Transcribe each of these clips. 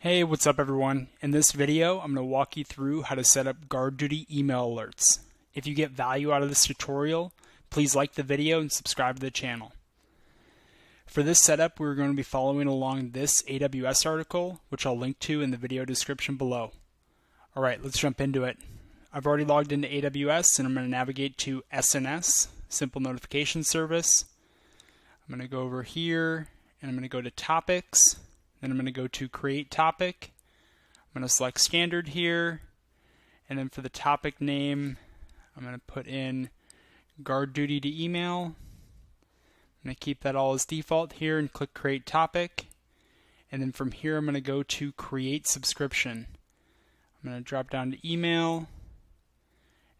Hey, what's up everyone? In this video, I'm going to walk you through how to set up GuardDuty email alerts. If you get value out of this tutorial, please like the video and subscribe to the channel. For this setup, we're going to be following along this AWS article, which I'll link to in the video description below. Alright, let's jump into it. I've already logged into AWS and I'm going to navigate to SNS, Simple Notification Service. I'm going to go over here and I'm going to go to Topics. Then I'm going to go to Create Topic. I'm going to select Standard here. And then for the topic name, I'm going to put in GuardDuty to email. I'm going to keep that all as default here and click Create Topic. And then from here, I'm going to go to Create Subscription. I'm going to drop down to Email.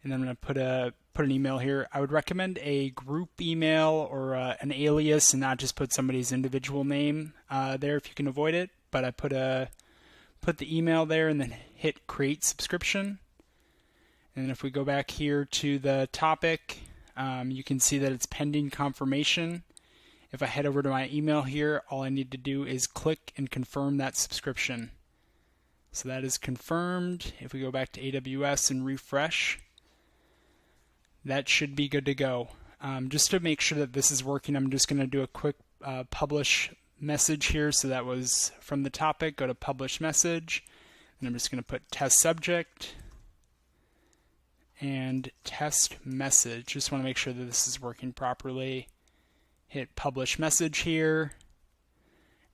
And then I'm going to put an email here. I would recommend a group email or an alias and not just put somebody's individual name there if you can avoid it. But I put the email there and then hit Create Subscription. And then if we go back here to the topic, you can see that it's pending confirmation. If I head over to my email here, all I need to do is click and confirm that subscription. So that is confirmed. If we go back to AWS and refresh, that should be good to go. Just to make sure that this is working, I'm just going to do a quick publish message here. So that was from the topic, go to publish message. And I'm just going to put test subject and test message. Just want to make sure that this is working properly. Hit publish message here.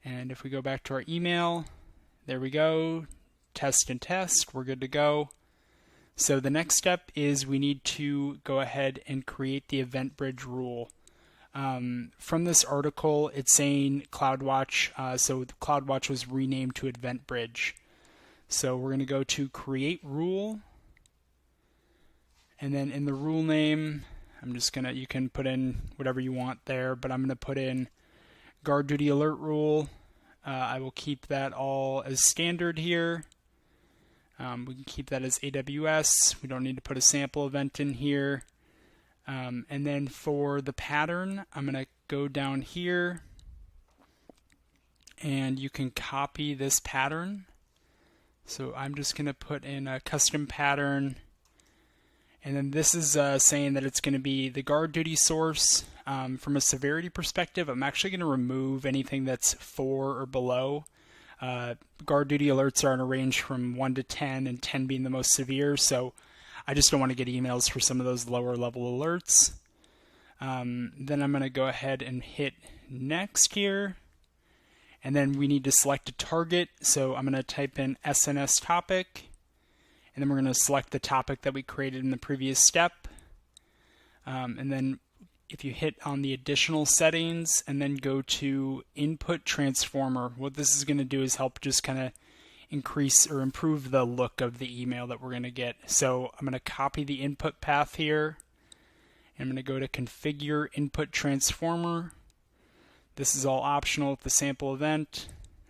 And if we go back to our email, there we go. Test and test, we're good to go. So the next step is we need to go ahead and create the event bridge rule. From this article, it's saying CloudWatch, so CloudWatch was renamed to Event Bridge. So we're going to go to Create Rule, and then in the rule name, you can put in whatever you want there, but I'm going to put in GuardDuty Alert Rule. I will keep that all as standard here. We can keep that as AWS. We don't need to put a sample event in here. And then for the pattern, I'm going to go down here and you can copy this pattern. So I'm just going to put in a custom pattern. And then this is saying that it's going to be the GuardDuty source. From a severity perspective, I'm actually going to remove anything that's 4 or below. GuardDuty alerts are in a range from 1 to 10, and 10 being the most severe, so I just don't want to get emails for some of those lower level alerts. Then I'm going to go ahead and hit next here, and then we need to select a target, so I'm going to type in SNS topic, and then we're going to select the topic that we created in the previous step, and then if you hit on the additional settings and then go to input transformer, what this is going to do is help just kind of increase or improve the look of the email that we're going to get. So I'm going to copy the input path here. I'm going to go to configure input transformer. This is all optional with the sample event,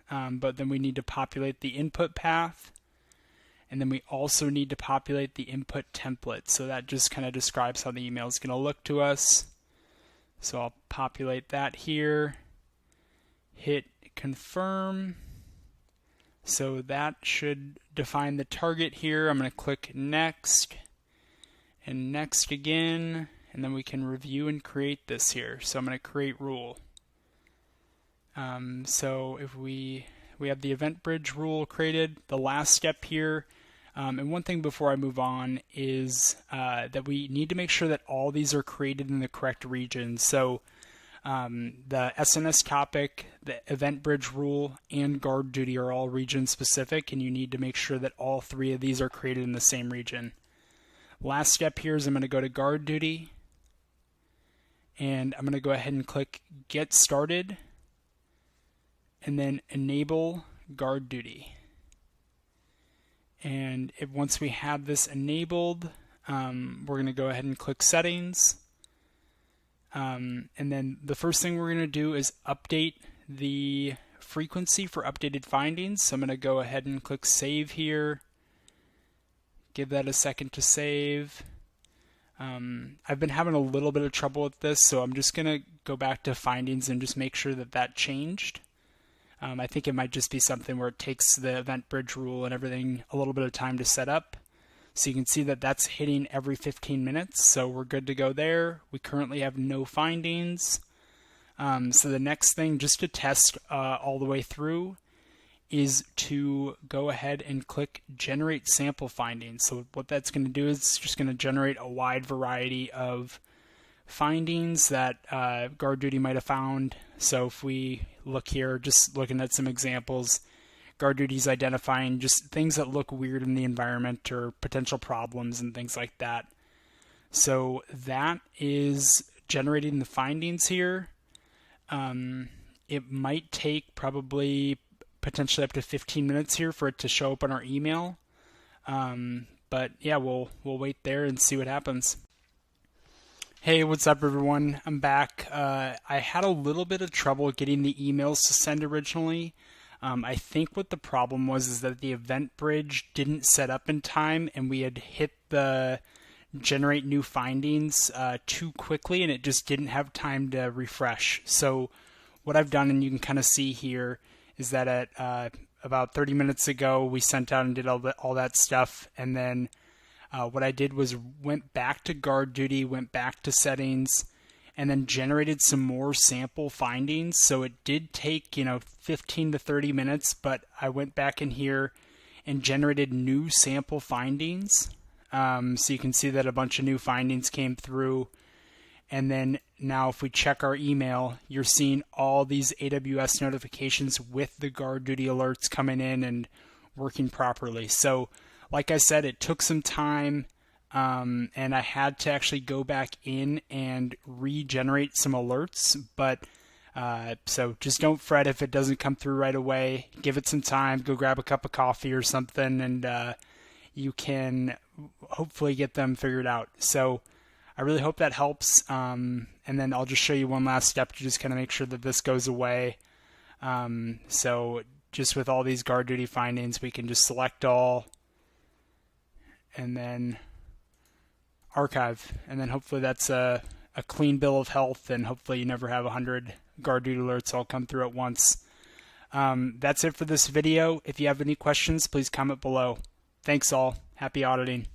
but then we need to populate the input path. And then we also need to populate the input template. So that just kind of describes how the email is going to look to us. So I'll populate that here, hit confirm. So that should define the target here. I'm going to click next and next again, and then we can review and create this here. So I'm going to create rule. So if we have the event bridge rule created, the last step here. And one thing before I move on is that we need to make sure that all these are created in the correct region. So the SNS topic, the event bridge rule, and GuardDuty are all region specific, and you need to make sure that all 3 of these are created in the same region. Last step here is I'm going to go to GuardDuty, and I'm going to go ahead and click Get Started, and then Enable GuardDuty. And once we have this enabled, we're going to go ahead and click Settings. And then the first thing we're going to do is update the frequency for updated findings. So I'm going to go ahead and click Save here. Give that a second to save. I've been having a little bit of trouble with this, so I'm just going to go back to findings and just make sure that that changed. I think it might just be something where it takes the event bridge rule and everything a little bit of time to set up. So you can see that that's hitting every 15 minutes, so we're good to go there. We currently have no findings. So the next thing, just to test all the way through, is to go ahead and click Generate Sample Findings. So what that's going to do is it's just going to generate a wide variety of findings that GuardDuty might have found. So if we look here, just looking at some examples, GuardDuty's identifying just things that look weird in the environment or potential problems and things like that. So that is generating the findings here. It might take probably potentially up to 15 minutes here for it to show up on our email. But yeah, we'll wait there and see what happens. Hey, what's up everyone? I'm back. I had a little bit of trouble getting the emails to send originally. I think what the problem was is that the event bridge didn't set up in time and we had hit the generate new findings too quickly and it just didn't have time to refresh. So what I've done, and you can kind of see here, is that at about 30 minutes ago we sent out and did all that stuff, and then what I did was went back to GuardDuty, went back to settings, and then generated some more sample findings. So it did take 15 to 30 minutes, but I went back in here and generated new sample findings. So you can see that a bunch of new findings came through. And then now if we check our email, you're seeing all these AWS notifications with the GuardDuty alerts coming in and working properly. So like I said, it took some time, and I had to actually go back in and regenerate some alerts. But so just don't fret if it doesn't come through right away. Give it some time, go grab a cup of coffee or something, and you can hopefully get them figured out. So I really hope that helps. And then I'll just show you one last step to just kind of make sure that this goes away. So just with all these GuardDuty findings, we can just select all and then archive. And then hopefully that's a clean bill of health, and hopefully you never have 100 GuardDuty alerts all come through at once. That's it for this video. If you have any questions, please comment below. Thanks all. Happy auditing.